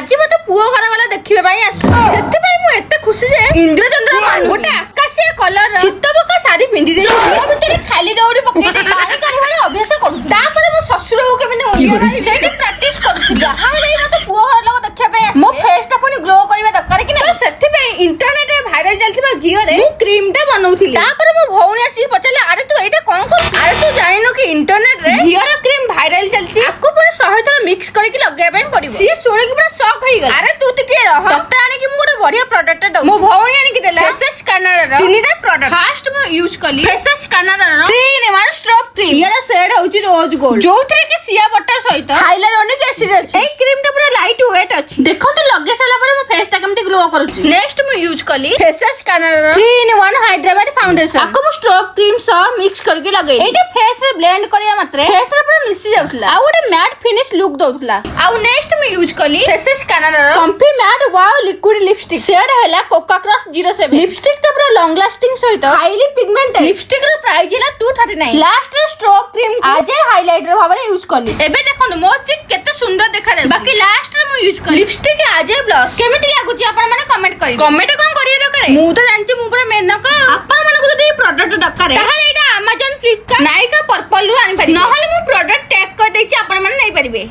आज मत पुओ घर वाला देखिबे भाई सेते मु एते खुशी जे इंद्रचंद्र गोटे आकाशीय कलर चित्तबका साड़ी पिंदी दे या भितर खाली दौड़ी पके दे पानी करी भाई अभ्यास करू तापर मो ससुर को केमे मुंडिया मारी सेटे प्रैक्टिस करू जहां ले मत पुओ घर लोग देखिबे भाई मो फेस टा पुनी ग्लो करबा दरकार कि तो सेते पे इंटरनेट रे वायरल चलथिबा घियो रे मु क्रीम टा बनौथिली तापर मो भौणी आसी पचले अरे तू एटा कोन कर अरे तू जानिनो कि इंटरनेट रे घियो रा क्रीम वायरल चलथि आको पुनी 100 थर मिक्स करके लगाय ପାଇଁ पड़िबो सी सुने कि पूरा शॉक होई गला अरे तू तिके रह तत्ता आनी कि मु गोटे बढ़िया प्रोडक्ट दउ मो भौणी आनी कि देला फेसेस स्कैनर रो तीनटा प्रोडक्ट फर्स्ट मु यूज कली फेसेस स्कैनर रो 3 in 1 स्ट्रोब क्रीम यार शेड होउची रोज गोल्ड जोथरे के सिया बटर सहित हाइलुरोनिक एसिड अछि ए क्रीम टा पूरा लाइट वेट अछि देखो तो लगे साला पर मो फेस टा केमती ग्लो करूची नेक्स्ट मु यूज कली फेसेस स्कैनर रो 3 in 1 हाइड्राबाद फाउंडेशन आको मु स्ट्रोब क्रीम स मिक्स करके लगै एटा फेस रे ब्लेंड करिया मात्रे फेस रे पूरा मिसी जाउतला आ गोटे मैट फिनिश लुक दउतला आ नेक्स्ट मु यूज कली फेसेस स्कैनर रो comfy matte wow liquid lipstick shade हैला कोका क्रॉस 07 लिपस्टिक ता पूरा लॉन्ग लास्टिंग सहित हाईली पिगमेंटेड लिपस्टिक रो प्राइस हैला 239 लास्ट रे स्ट्रोब क्रीम आजे हाइलाइटर भाबरे यूज कली एबे देखन मो चिक केते सुंदर देखा दे बाकी लास्ट रे मु यूज कली लिपस्टिक आजे ब्लश केमिति लागुची आपण माने कमेंट करी कमेंट कोन करिए दरकार मु तो जानची मु पूरा मेनक आपण माने को जदी प्रोडक्ट दरकार ताहाले एटा Amazon Flipkart नायका पर्पल रु आनी पारि नहले मु प्रोडक्ट टैग कर देछि आपण माने नै परिबे।